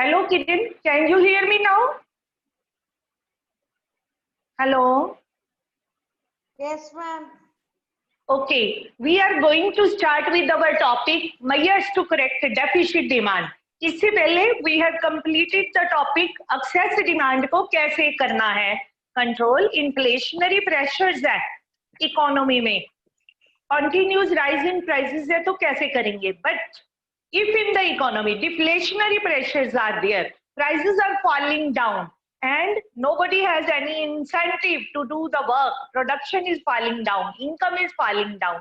Hello, Kiran. Can you hear me now? Hello. Yes, ma'am. Okay. We are going to start with our topic, measures to correct deficit demand. इससे पहले we have completed the topic excess demand को कैसे करना है, control inflationary pressures है economy में, continuous rise in prices है तो कैसे करेंगे, but if in the economy deflationary pressures are there, prices are falling down and nobody has any incentive to do the work, production is falling down, income is falling down,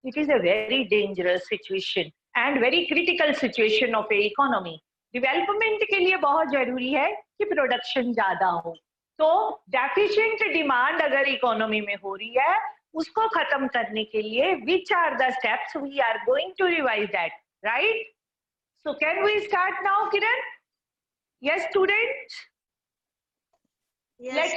it is a very dangerous situation and very critical situation of a economy. Development के लिए बहुत जरूरी है कि production ज्यादा हो, तो deficient demand अगर इकोनॉमी में हो रही है उसको खत्म करने के लिए which are the steps we are going to revise that, right? So can we start now, Kiran? Yes, students? Yes,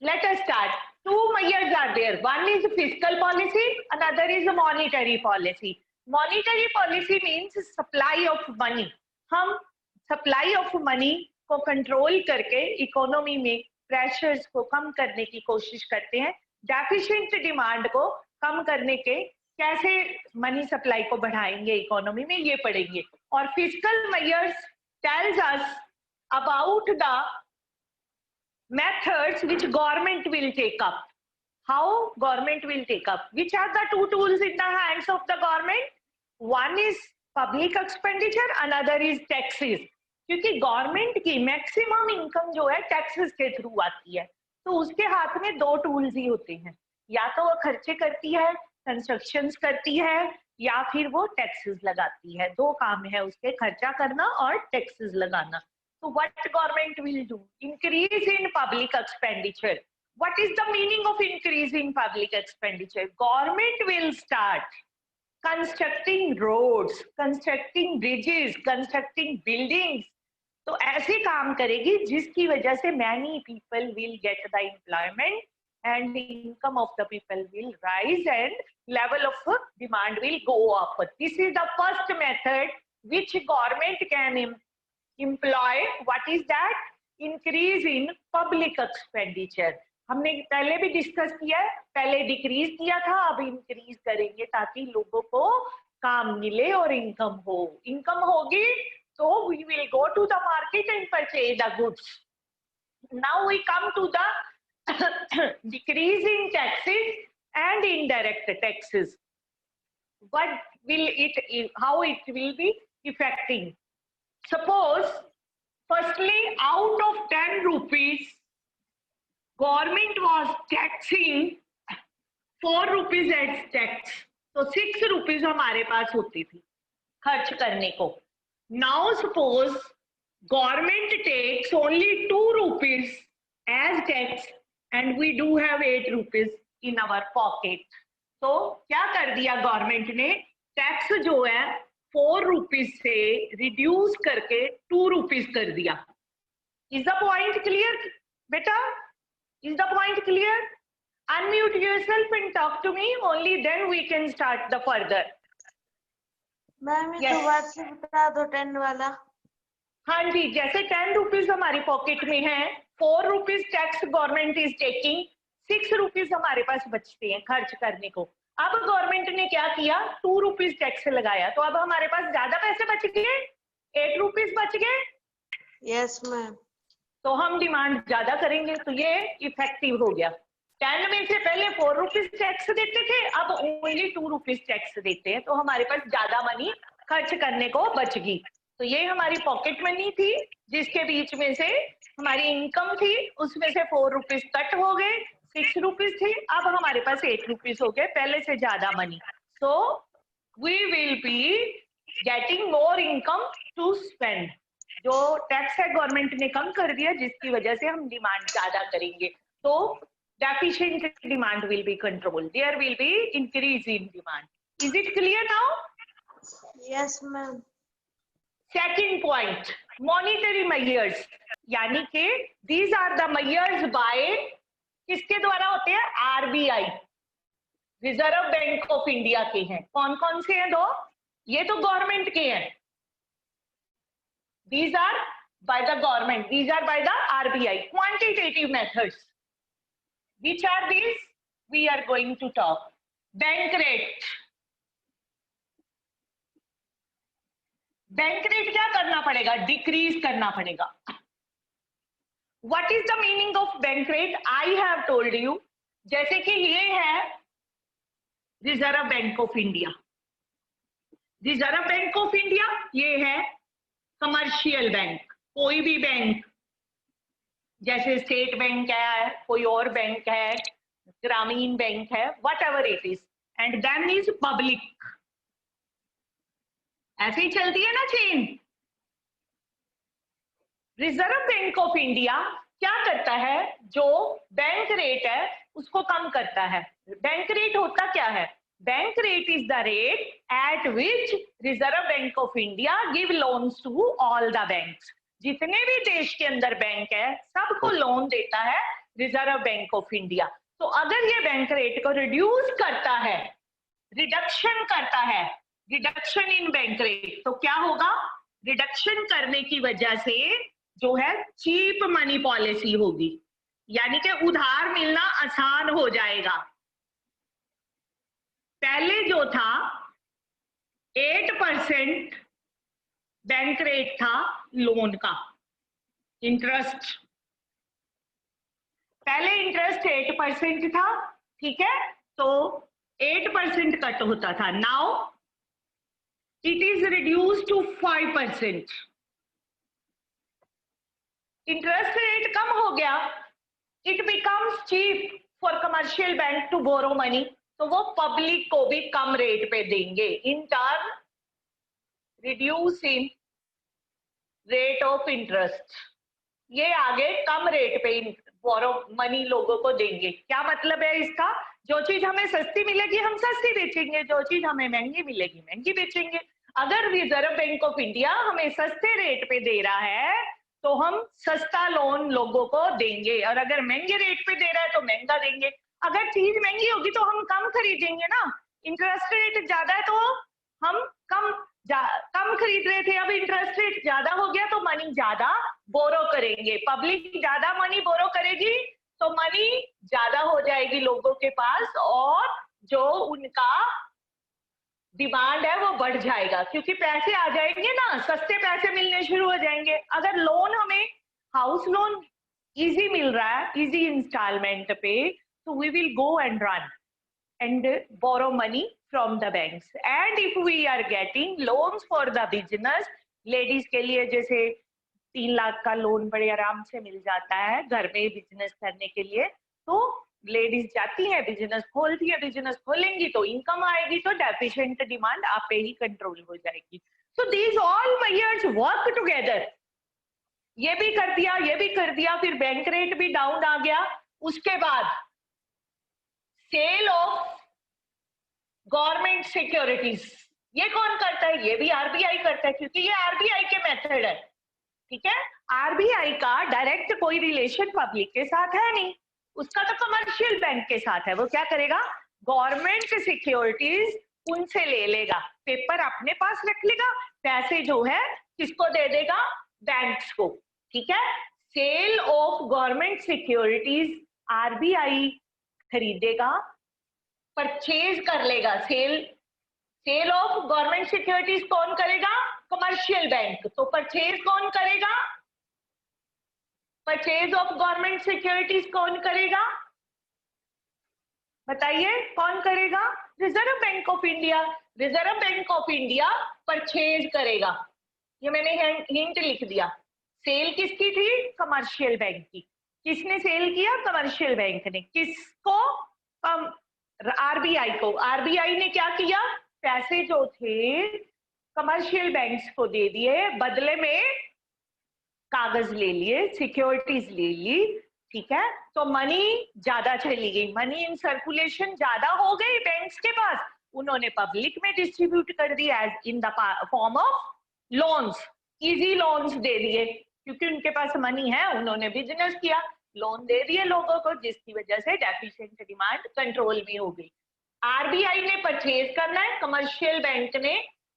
Let us start. Two measures are there. One is fiscal policy, another is monetary policy. Monetary policy means supply of money. हम supply of money को control करके economy में pressures को कम करने की कोशिश करते हैं. Deficient demand को कम करने के कैसे मनी सप्लाई को बढ़ाएंगे इकोनॉमी में ये पढ़ेंगे. और fiscal measures tells us about the methods which government will take up. How government will take up? Which are the two tools in the hands of the government? One is public expenditure, another is taxes. क्योंकि government की maximum income जो है taxes के through आती है, तो उसके हाथ में दो टूल्स ही होते हैं, या तो वो खर्चे करती है, कंस्ट्रक्शंस करती है, या फिर वो टैक्सेस लगाती है. दो काम है उसके, खर्चा करना और टैक्सेस लगाना. So what government will do? Increase in public expenditure. What is the meaning of increase in public expenditure? Government will start constructing roads, constructing bridges, constructing buildings. तो ऐसे काम करेगी जिसकी वजह से many people will get the employment and the income of the people will rise and level of demand will go up. This is the first method which government can employ. What is that? Increase in public expenditure. हमने पहले भी discuss किया है, पहले decrease किया था, अब increase करेंगे ताकि लोगों को काम मिले और इनकम हो. इनकम होगी तो we will go to the market and purchase the goods. Now we come to the decrease in taxes and indirect taxes. What will it, how it will be affecting? Suppose, firstly, out of 10 rupees, government was taxing 4 rupees as tax. तो 6 rupees हमारे पास होती थी खर्च करने को. Now suppose government takes only 2 rupees as tax and we do have 8 rupees in our pocket. तो क्या कर दिया गवर्नमेंट ने, टैक्स जो है 4 rupees से रिड्यूस करके 2 rupees कर दिया. Is the point clear, बेटा? Is the point clear? Unmute yourself and talk to me. Only then we can start the further. Ma'am ये दोबारा से बता दो 10 वाला. हाँ जी, जैसे 10 rupees हमारी पॉकेट में है, 4 rupees tax government is taking, 6 rupees हमारे पास बचते हैं खर्च करने को. अब गवर्नमेंट ने क्या किया, 2 rupees टैक्स लगाया, तो अब हमारे पास ज्यादा पैसे बच गए, 8 rupees बच गए. Yes ma'am. तो हम डिमांड ज्यादा करेंगे, तो ये इफेक्टिव हो गया. 10 में से पहले 4 rupees टैक्स देते थे, अब ओनली 2 rupees टैक्स देते हैं, तो हमारे पास ज्यादा मनी खर्च करने को बच गई. तो ये हमारी पॉकेट मनी थी जिसके बीच में से हमारी इनकम थी, उसमें से 4 rupees कट हो गए, 6 rupees थी, अब हमारे पास 8 rupees हो गए, पहले से ज्यादा money. So we will be getting more income to spend. जो टैक्स है गवर्नमेंट ने कम कर दिया जिसकी वजह से हम डिमांड ज्यादा करेंगे, तो deficient demand will be controlled. There will be increase in demand. Is it clear now? Yes ma'am. Second point, monetary measures. यानी कि these are the measures by किसके द्वारा होते हैं, RBI, reserve Bank of India के हैं. कौन कौन से हैं दो, ये तो गवर्नमेंट के हैं. These are by the government, these are by the RBI. Quantitative methods. Which are these? We are going to talk. Bank rate. Bank rate क्या करना पड़ेगा? डिक्रीज करना पड़ेगा. What is the meaning of bank rate? I have told you. जैसे कि ये है reserve Bank of India. Reserve Bank of India ये है कमर्शियल बैंक. कोई भी बैंक जैसे स्टेट बैंक है, कोई और बैंक है, ग्रामीण बैंक है, whatever it is, and then is public. ऐसे ही चलती है ना chain. Reserve Bank of India क्या करता है? जो बैंक रेट है उसको कम करता है. बैंक रेट होता क्या है? Bank rate is the rate at which Reserve Bank of India give loans to all the banks. जितने भी देश के अंदर बैंक है सबको लोन देता है रिजर्व बैंक ऑफ इंडिया. तो अगर ये बैंक रेट को रिड्यूस करता है, रिडक्शन करता है, रिडक्शन इन बैंक रेट, तो क्या होगा? रिडक्शन करने की वजह से जो है चीप मनी पॉलिसी होगी, यानी कि उधार मिलना आसान हो जाएगा. पहले जो था 8% बैंक रेट था लोन का इंटरेस्ट. पहले इंटरेस्ट 8% था, ठीक है, तो 8% कट होता था. Now it is reduce to 5%. Interest rate कम हो गया. It becomes cheap for commercial bank to borrow money. तो वो पब्लिक को भी कम रेट पे देंगे. In turn reduce in rate of interest. ये आगे कम रेट पे बोरो मनी लोगों को देंगे. क्या मतलब है इसका? जो चीज हमें सस्ती मिलेगी हम सस्ती बेचेंगे, जो चीज हमें महंगी मिलेगी महंगी बेचेंगे. अगर रिजर्व बैंक ऑफ इंडिया हमें सस्ते रेट पे दे रहा है तो हम सस्ता लोन लोगों को देंगे, और अगर महंगे रेट पे दे रहा है तो महंगा देंगे. अगर चीज महंगी होगी तो हम कम खरीदेंगे ना. इंटरेस्ट रेट ज्यादा है तो हम कम खरीद रहे थे, अब इंटरेस्ट रेट ज्यादा हो गया तो मनी ज्यादा बोरो करेंगे. पब्लिक ज्यादा मनी बोरो करेगी तो मनी ज्यादा हो जाएगी लोगों के पास, और जो उनका डिमांड है वो बढ़ जाएगा, क्योंकि पैसे आ जाएंगे ना, सस्ते पैसे मिलने शुरू हो जाएंगे. अगर लोन हमें हाउस लोन इजी मिल रहा है, इजी इंस्टॉलमेंट पे, तो we will go and run and borrow money from the banks. And if we are getting loans for the business, ladies के लिए जैसे 3 लाख का लोन बड़े आराम से मिल जाता है घर में बिजनेस करने के लिए, तो लेडीज जाती है बिजनेस खोलती है. बिजनेस खोलेंगी तो इनकम आएगी, तो डेफिशिएंट डिमांड आप पे ही कंट्रोल हो जाएगी. So these all measures work together. ये भी कर दिया, ये भी कर दिया, फिर बैंक रेट भी डाउन आ गया. उसके बाद सेल ऑफ गवर्नमेंट सिक्योरिटीज, ये कौन करता है? ये भी आरबीआई करता है, क्योंकि ये आरबीआई के मेथड है. ठीक है, आरबीआई का डायरेक्ट कोई रिलेशन पब्लिक के साथ है नहीं, उसका तो कमर्शियल बैंक के साथ है. वो क्या करेगा? गवर्नमेंट सिक्योरिटीज उनसे ले लेगा, पेपर अपने पास रख लेगा, पैसे जो है किसको दे देगा? बैंक्स को. ठीक है, sale of government securities RBI खरीदेगा, परचेज कर लेगा. सेल ऑफ गवर्नमेंट सिक्योरिटीज कौन करेगा? Commercial bank. तो परचेज कौन करेगा? परचेज ऑफ गवर्नमेंट सिक्योरिटीज कौन करेगा? बताइए कौन करेगा? Reserve Bank of India. Reserve Bank of India purchase करेगा. ये मैंने हिंट लिख दिया. सेल किसकी थी? कमर्शियल बैंक की. किसने सेल किया? कमर्शियल बैंक ने. किसको? आरबीआई को. आरबीआई ने क्या किया? पैसे जो थे कमर्शियल बैंक्स को दे दिए, बदले में कागज ले लिए, सिक्योरिटीज ले ली. ठीक है, तो मनी ज्यादा चली गई, मनी इन सर्कुलेशन ज्यादा हो गई बैंक्स के पास. उन्होंने पब्लिक में डिस्ट्रीब्यूट कर दी as in the form of loans. Easy loans दे दिए, क्योंकि उनके पास मनी है, उन्होंने बिजनेस किया, लोन दे दिए लोगों को, जिसकी वजह से डेफिशिएंट डिमांड कंट्रोल में हो गई. आरबीआई ने परचेज करना है, कमर्शियल बैंक ने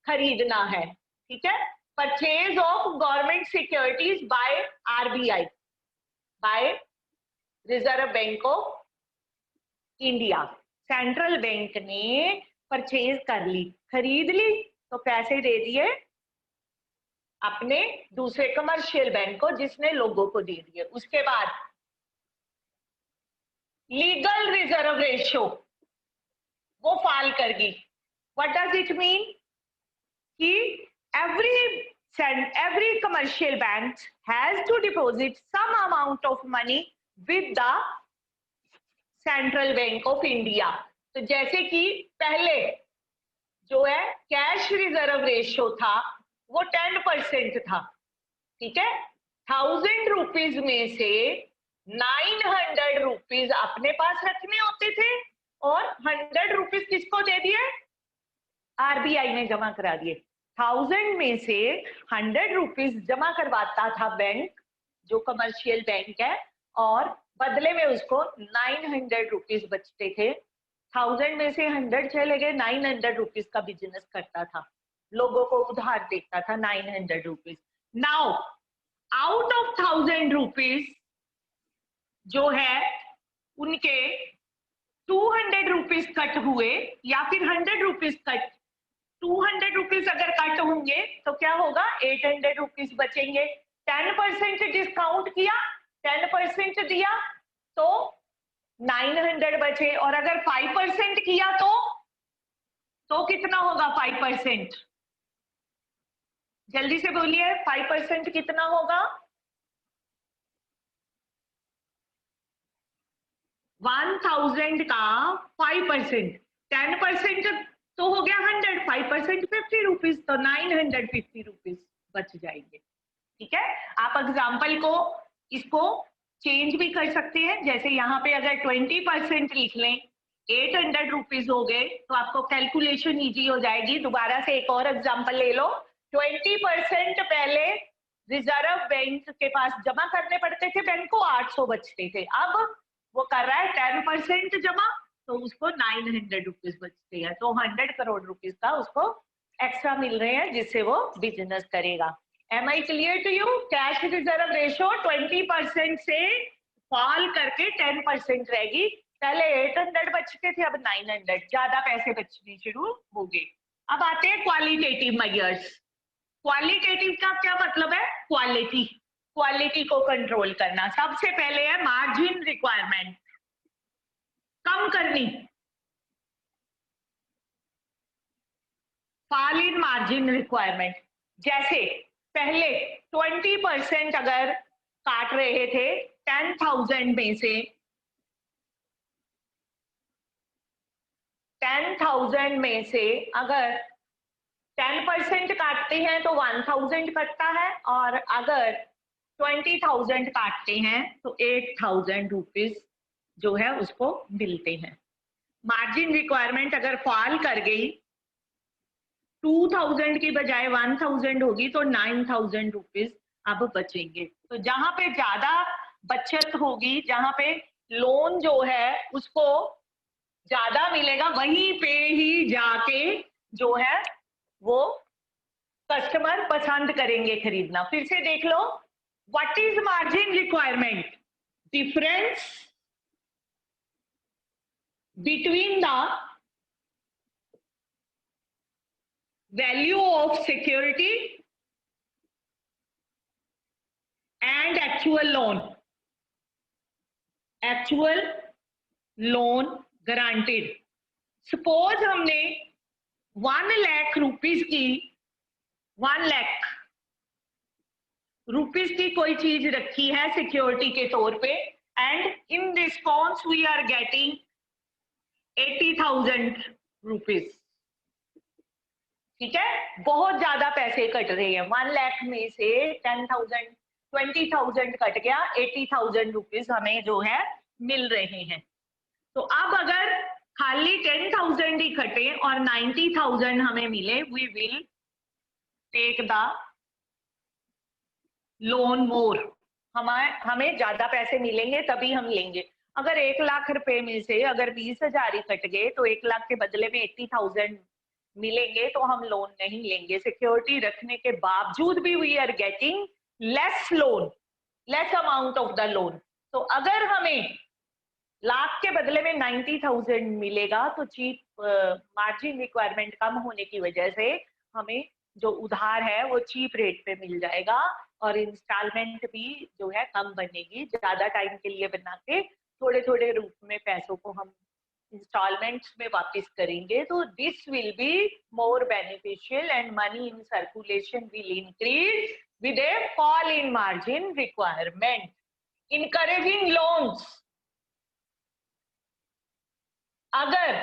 खरीदना है. ठीक है, purchase of government securities by RBI, by Reserve Bank of India. Central bank ने परचेज कर ली, खरीद ली, तो पैसे दे दिए अपने दूसरे कमर्शियल बैंक को, जिसने लोगों को दे दिए। उसके बाद लीगल रिजर्व रेशियो वो फॉल कर गई। व्हाट डज इट मीन कि every commercial bank has to deposit some amount of money with the Central Bank of India। तो जैसे कि पहले जो है कैश रिजर्व रेशियो था वो 10% था, ठीक है। 1000 रुपीज में से 900 रुपीज अपने पास रखने होते थे और 100 रुपीज किसको दे दिए? RBI ने जमा करा दिए। 1000 में से 100 रुपीज जमा करवाता था बैंक, जो कमर्शियल बैंक है, और बदले में उसको 900 रुपीज बचते थे। 1000 में से 100 चले गए, 900 रुपीज का बिजनेस करता था, लोगों को उधार देता था 900 rupees. Now out of 1000 rupees जो है उनके 200 रुपीज कट हुए या फिर 100 रुपीज कट। 200 रुपीज अगर कट होंगे तो क्या होगा? 800 रुपीज बचेंगे। 10% डिस्काउंट किया, 10% दिया तो 900 बचे, और अगर 5% किया तो कितना होगा 5%? जल्दी से बोलिए, 5% कितना होगा? 1000 का 5%, 10% तो हो गया 100, 5% 50 रुपीज, तो 950 रुपीज बच जाएंगे, ठीक है। आप एग्जाम्पल को इसको चेंज भी कर सकते हैं। जैसे यहाँ पे अगर 20% लिख लें, 800 रुपीज हो गए, तो आपको कैलकुलेशन इजी हो जाएगी। दोबारा से एक और एग्जाम्पल ले लो। 20% पहले रिजर्व बैंक के पास जमा करने पड़ते थे बैंक को, 800 बचते थे। अब वो कर रहा है 10% जमा, तो उसको 900 रुपीज बचते हैं, तो 100 करोड़ रुपीज का उसको एक्स्ट्रा मिल रहे हैं, जिससे वो बिजनेस करेगा। Am I clear to you? Cash reserve ratio 20% से फॉल करके 10% रहेगी। पहले 800 बचते थे, अब 900, ज्यादा पैसे बचने शुरू हो गए। अब आते हैं क्वालिटेटिव मेजर्स। क्वालिटेटिव का क्या मतलब है? क्वालिटी को कंट्रोल करना। सबसे पहले है मार्जिन रिक्वायरमेंट, कम करनी, फॉल इन मार्जिन रिक्वायरमेंट। जैसे पहले 20% अगर काट रहे थे 10,000 में से, 10,000 में से अगर 10% काटते हैं तो 1000 कटता है, और अगर 20,000 काटते हैं तो 8,000 रुपीज जो है उसको मिलते हैं। मार्जिन रिक्वायरमेंट अगर फॉल कर गई, 2000 की बजाय 1000 होगी, तो 9,000 रुपीज अब बचेंगे। तो जहां पे ज्यादा बचत होगी, जहां पे लोन जो है उसको ज्यादा मिलेगा, वहीं पे ही जाके जो है वो कस्टमर पसंद करेंगे खरीदना। फिर से देख लो, what is margin requirement? Difference between the value of security and actual loan guaranteed। Suppose हमने 1 लाख रुपीज की 1 लाख रुपीज की कोई चीज रखी है सिक्योरिटी के तौर पे, and in response we are getting 80,000 rupees, ठीक है। बहुत ज्यादा पैसे कट रहे हैं, 1 लाख में से 10,000 20,000 कट गया, 80,000 रुपीज हमें जो है मिल रहे हैं। तो अब अगर खाली 10,000 ही कटे और 90,000 हमें मिले, we will take the loan more. हमें ज्यादा पैसे मिलेंगे तभी हम लेंगे। अगर 1 लाख रुपए में से अगर 20,000 ही कट गए, तो 1 लाख के बदले में 80,000 मिलेंगे तो हम लोन नहीं लेंगे। सिक्योरिटी रखने के बावजूद भी we are getting less loan, less amount of the loan. तो अगर हमें लाख के बदले में 90,000 मिलेगा तो चीप मार्जिन रिक्वायरमेंट कम होने की वजह से हमें जो उधार है वो चीप रेट पे मिल जाएगा और इंस्टॉलमेंट भी जो है कम बनेगी। ज्यादा टाइम के लिए बना के थोड़े थोड़े रूप में पैसों को हम इंस्टॉलमेंट्स में वापस करेंगे। तो this will be more beneficial and money in circulation will increase with a fall in margin requirement. Encouraging loans, अगर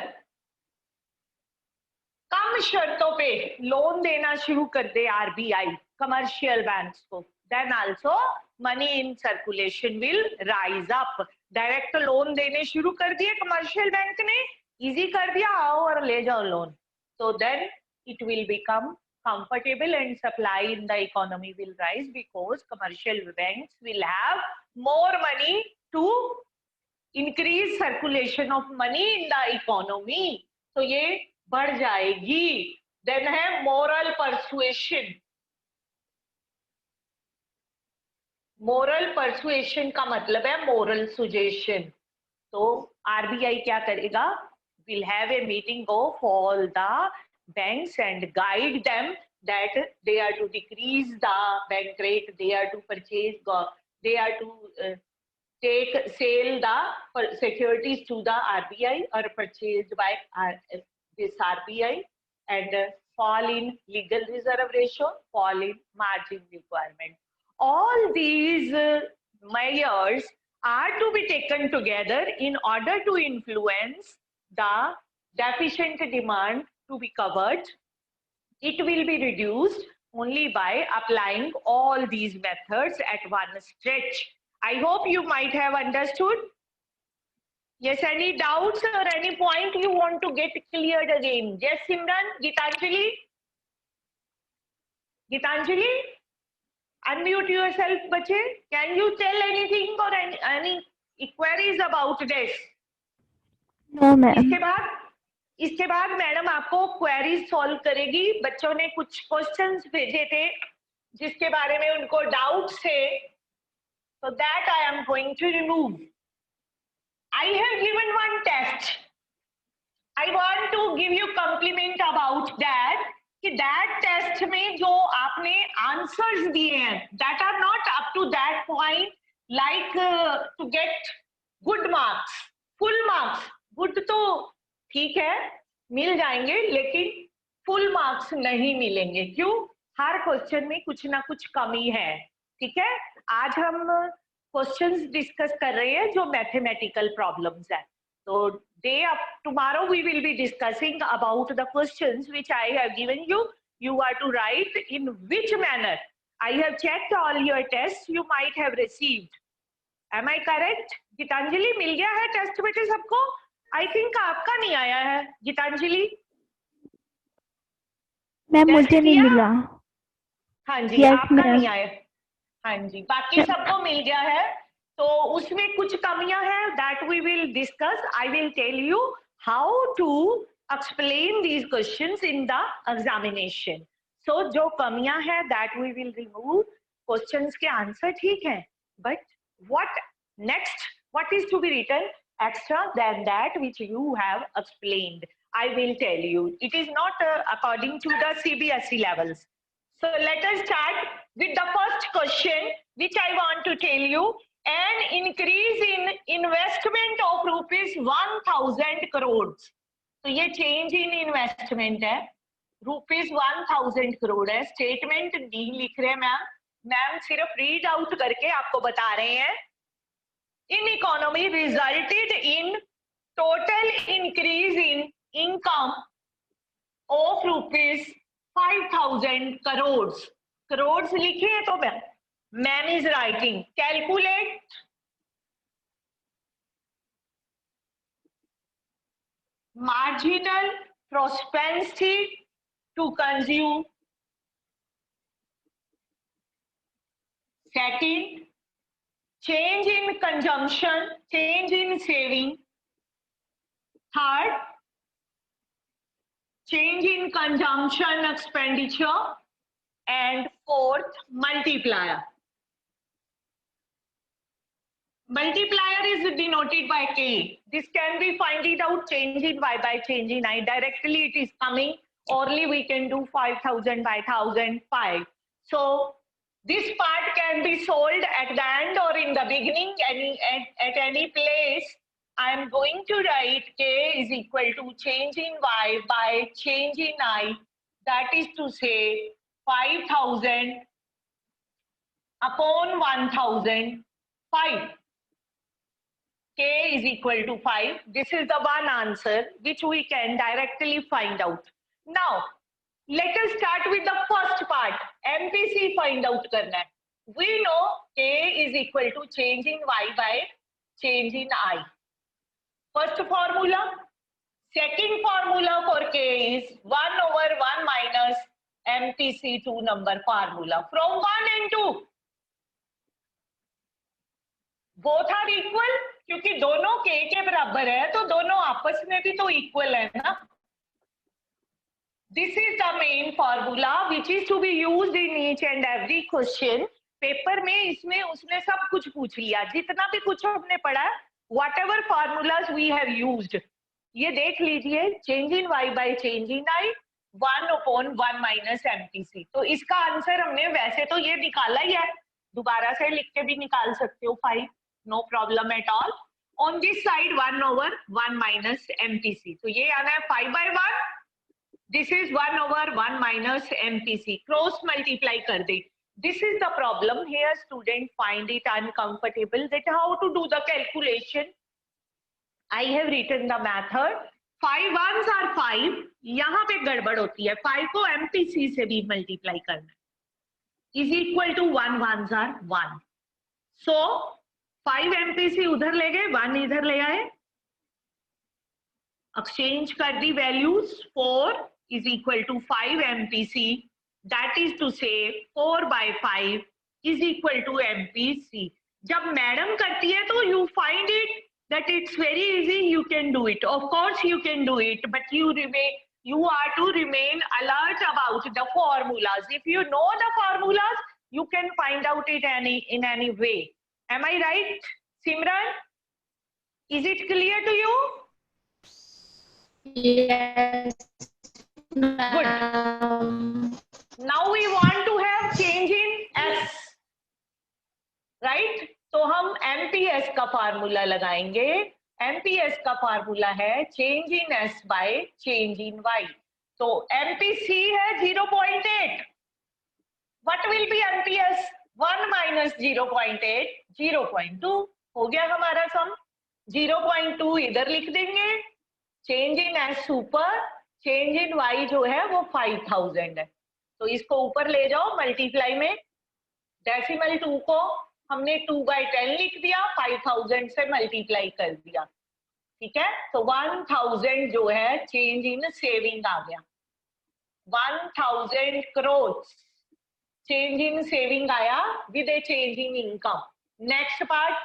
कम शर्तों पे लोन देना शुरू कर दे आरबीआई कमर्शियल बैंक्स को, then also money in circulation will rise up. Direct loan देने शुरू कर दिए कमर्शियल बैंक ने, इजी कर दिया, आओ और ले जाओ loan, so then it will become comfortable and supply in the economy will rise because commercial banks will have more money to increase circulation of money in the economy, तो ये बढ़ जाएगी। देन है मोरल परसुएशन। मोरल परसुएशन का मतलब है moral suggestion. तो RBI क्या करेगा, will have a meeting of all the banks and guide them that they are to decrease the bank rate, they are to purchase, they are to sell the securities to the RBI or purchased by this RBI and fall in legal reserve ratio, fall in margin requirement. All these measures are to be taken together in order to influence the deficient demand to be covered. It will be reduced only by applying all these methods at one stretch. I hope you might have understood. Yes, any doubts or any point you want to get cleared again? Yes, Simran, Gitanjali? Gitanjali? Unmute yourself, bache. Can you tell anything or any queries about this? No, ma'am. इसके बाद madam आपको queries solve करेगी। बच्चों ने कुछ questions भेजे थे जिसके बारे में उनको डाउट्स थे, so that I am going to remove. I have given one test. I want to give you compliment about that कि that test में जो आपने आंसर्स दिए हैं that are not up to that point like to get good marks, full marks. good तो ठीक है मिल जाएंगे लेकिन फुल मार्क्स नहीं मिलेंगे। क्यों? हर क्वेश्चन में कुछ ना कुछ कमी है। ठीक है, आज हम क्वेश्चंस डिस्कस कर रहे हैं जो मैथमेटिकल प्रॉब्लम्स है। तो day of tomorrow we will be discussing about the questions which I have given you. You are to write in which manner I have checked all your test you might have received. Am I correct? Gitanjali, मिल गया है test बेटे सबको? I think आपका नहीं आया है Geetanjali. Ma'am मुझे नहीं मिला। हाँ जी, yes, आपका नहीं आया। हाँ जी, बाकी सबको मिल गया है। तो उसमें कुछ कमियां हैं that we will discuss. I will tell you how to explain these questions in the examination. So जो कमियां हैं that we will remove. Questions के आंसर ठीक है but what next, what is to be written extra than that which you have explained, I will tell you. It is not according to the CBSE levels. So let us start with the first question which I want to tell you. An increase in investment of rupees 1000 crores. तो ये change in investment है, rupees 1000 crore है। Statement नहीं लिख रहे ma'am, ma'am सिर्फ read out करके आपको बता रहे हैं। In economy resulted in total increase in income of rupees 5000 crores. crores लिखे हैं तो ma'am is writing calculate marginal propensity to consume. Second, change in consumption, change in saving. Third, change in consumption expenditure, and fourth, multiplier. Multiplier is denoted by K. This can be finding out change in Y by change in I. Directly it is coming. Orally we can do 5,000 by 1,005. So this part can be solved at the end or in the beginning, at any place. I am going to write K is equal to change in Y by change in I. That is to say 5,000 upon 1,005. K is equal to 5. This is the one answer which we can directly find out. Now, let us start with the first part. MPC find out करना है. We know K is equal to change in Y by change in I. First formula. Second formula for K is 1 over 1 minus MPC 2 number formula. From 1 and 2. Both are equal. क्योंकि दोनों K के बराबर है तो दोनों आपस में भी तो equal है ना. This is the main formula which is to be used in each and every question. Paper में इसमें उसने सब कुछ पूछ लिया. जितना भी कुछ हमने पढ़ा, whatever formulas we have used, ये देख लीजिए. change in Y by change in I, 1 upon 1 minus MPC. तो इसका आंसर हमने वैसे तो ये निकाला ही है. दोबारा से लिख के भी निकाल सकते हो 5. No problem at all. On this side 1 over 1 minus MPC. तो ये आना है 5 by 1. This is 1 over 1 minus MPC. Cross multiply कर दे. This is the problem. Here student find it uncomfortable that how to do the calculation. I have written the method. 5 ones are 5. यहाँ पे गड़बड़ होती है. 5 को MPC से भी multiply करना है. Is equal to 1 ones are 1. So 5 MPC उधर ले गए, 1 इधर ले आए. Exchange कर दी values. 4 is equal to 5 MPC. That is to say 4 by 5 is equal to MPC. जब मैडम करती है तो you find it that it's very easy. You can do it. Of course you can do it, but you are to remain alert about the formulas. If you know the formulas, you can find out it in any way. Am I right, Simran? Is it clear to you? Yes. Good. Now we want to have change in S, right? तो हम MPS का formula लगाएंगे. MPS का formula है change in S by change in Y. तो MPC है 0.8. What will be MPS? 1 minus 0.8, 0.2. हो गया हमारा सम. 0.2 इधर लिख देंगे. चेंज इन एस ऊपर, चेंज इन वाई जो है वो 5000 है. तो इसको ऊपर ले जाओ मल्टीप्लाई में. डेसिमल 2 को हमने 2 by 10 लिख दिया, 5000 से मल्टीप्लाई कर दिया. ठीक है. तो 1000 जो है चेंज इन सेविंग आ गया. 1000 करोड़ change in saving आया with a change in income. Next part,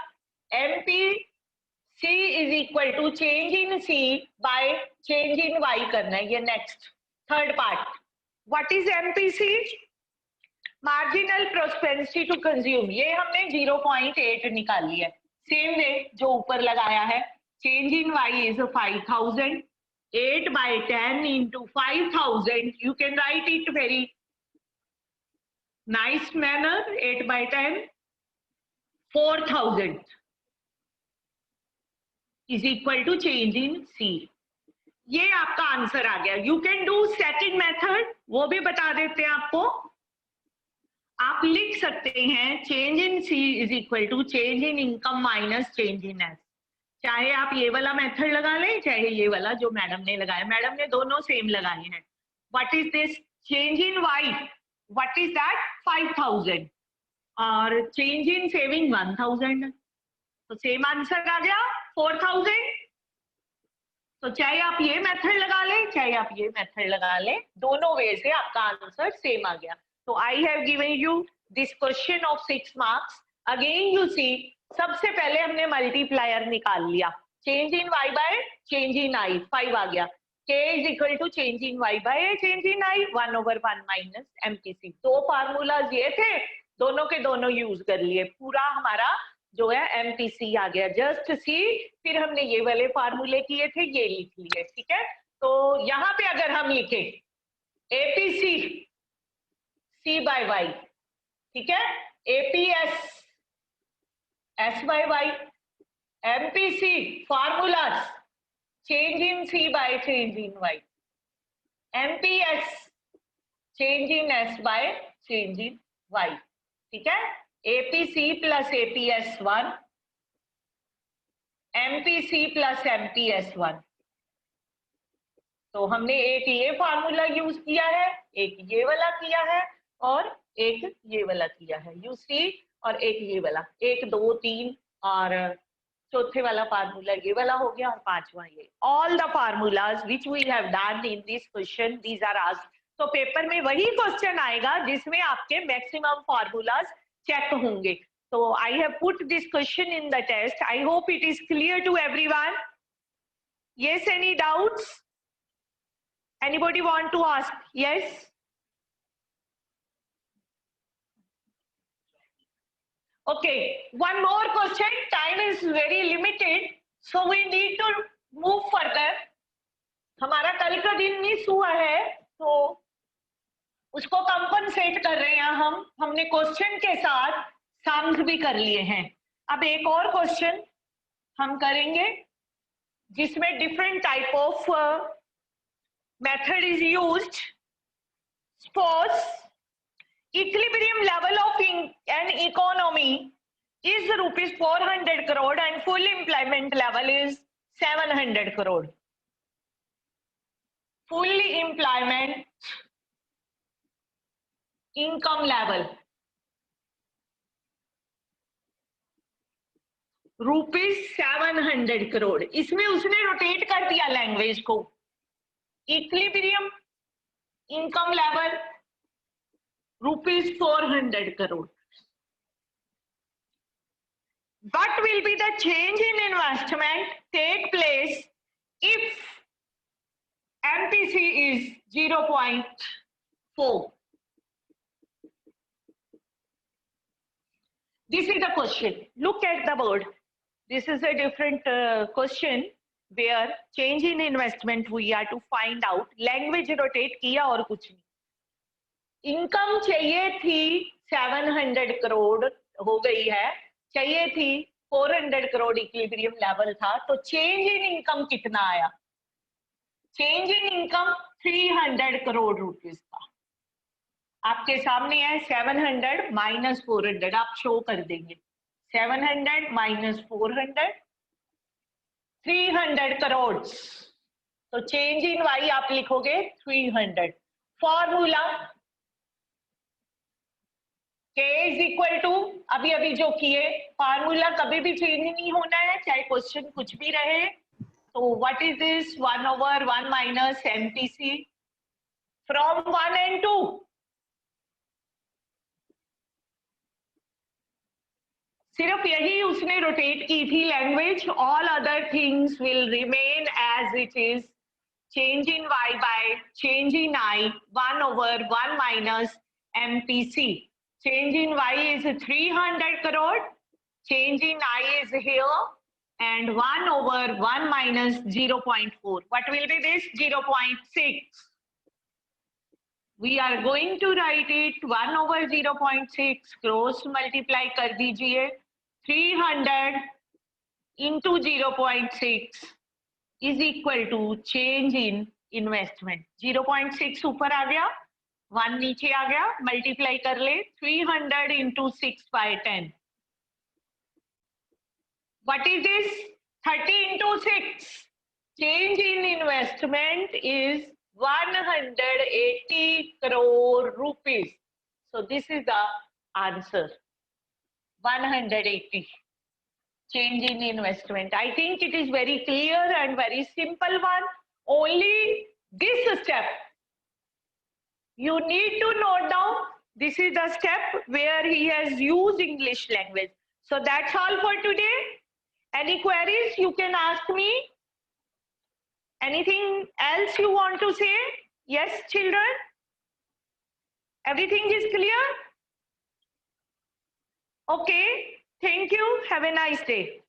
MPC is equal to change in C by change in Y करना है. ये next third part. What is MPC? Marginal propensity to consume. ये हमने 0.8 निकाली है. Same way जो ऊपर लगाया है. Change in Y is 5000. 8 by 10 into 5000. You can write it very nice manner. 8 by 10, 4000 is equal to change in C. ये आपका आंसर आ गया. You can do second method, वो भी बता देते हैं आपको. आप लिख सकते हैं change in C is equal to change in income minus change in S. चाहे आप ये वाला मेथड लगा लें, चाहे ये वाला जो मैडम ने लगाया. मैडम ने दोनों सेम लगाए हैं. What is this? Change in Y. What is that? 5000. और change in saving 1000. तो सेम आंसर आ गया 4000. तो चाहे आप ये मेथड लगा लें, चाहे आप ये मेथड लगा लें, दोनों वे से आपका आंसर सेम आ गया. तो I have given you this question of 6 marks. Again you see, सबसे पहले हमने मल्टीप्लायर निकाल लिया. Change in Y by change in I 5 आ गया. K is equal to change in Y by A change in I, 1/1 minus MPC. दो formulas ये थे, दोनों के दोनों यूज कर लिए, पूरा हमारा जो है MPC आ गया, जस्ट सी। फिर हमने ये वाले फार्मूले किए थे, ये लिख लिए, ठीक है। तो यहाँ पे अगर हम लिखे APC C by Y, ठीक है, APS S by Y, MPC formulas change in C by change in Y, MPS change in S by change in Y, ठीक है। APC plus APS1, MPC plus MPS1। तो हमने एक ये formula use किया है, एक ये वाला किया है और एक ये वाला किया है, यू सी, और एक ये वाला, 1 2 3 और चौथे वाला फार्मूला ये वाला हो गया और पांचवा ये। All the formulas which we have done in this question, these are asked. तो पेपर में वही क्वेश्चन आएगा जिसमें आपके मैक्सिमम फार्मूलाज चेक होंगे। तो I have put this question in the test, I hope it is clear to everyone. Yes, any doubts? Anybody want to ask? Yes? Okay, one more question. Time is very limited, so we need to move further. हमारा कल का दिन miss हुआ है, तो उसको compensate कर रहे हैं हम। हमने क्वेश्चन के साथ सम्स भी कर लिए हैं। अब एक और क्वेश्चन हम करेंगे जिसमें different type of method is used. Suppose equilibrium level of an economy is rupees 400 crore and full employment level is 700 crore. Full employment income level rupees 700 crore. इसमें उसने रोटेट कर दिया लैंग्वेज को। Equilibrium income level rupees 400 crore. What will be the change in investment take place if MPC is 0.4? This is the question. Look at the board. This is a different question where change in investment we are to find out. Language rotate किया और कुछ नहीं। Income चाहिए थी 700 करोड़, हो गई है। चाहिए थी 400 करोड़, इक्विलिब्रियम लेवल था। तो चेंज इन इनकम कितना आया? Change in income 300 crore rupees का। आपके सामने है 700 माइनस 400, आप शो कर देंगे। 700 माइनस 400, 300 करोड़। तो चेंज इन वाई आप लिखोगे 300। Formula K is equal to, अभी अभी जो किए, फार्मूला कभी भी चेंज नहीं होना है, चाहे क्वेश्चन कुछ भी रहे। तो what is this? 1/1 minus MPC from 1 and 2। सिर्फ यही उसने रोटेट की थी language, all other things will remain as it is. Change in y by change in I, 1/1 minus MPC। Change in y is 300 crore, change in I is here, and 1/1 minus 0.4. What will be this? 0.6. We are going to write it 1/0.6, cross multiply कर दीजिए। 300 into 0.6 is equal to change in investment। 0.6 ऊपर आ गया, 1 नीचे आ गया, multiply कर ले। 300 into 6 by 10। What is this? 30 into 6. Change in investment is 180 crore rupees. So this is the answer. 180. Change in investment. I think it is very clear and very simple one. Only this step you need to note down. This is the step where he has used English language. So that's all for today. Any queries you can ask me. Anything else you want to say? Yes, children? Everything is clear? Okay. Thank you. Have a nice day.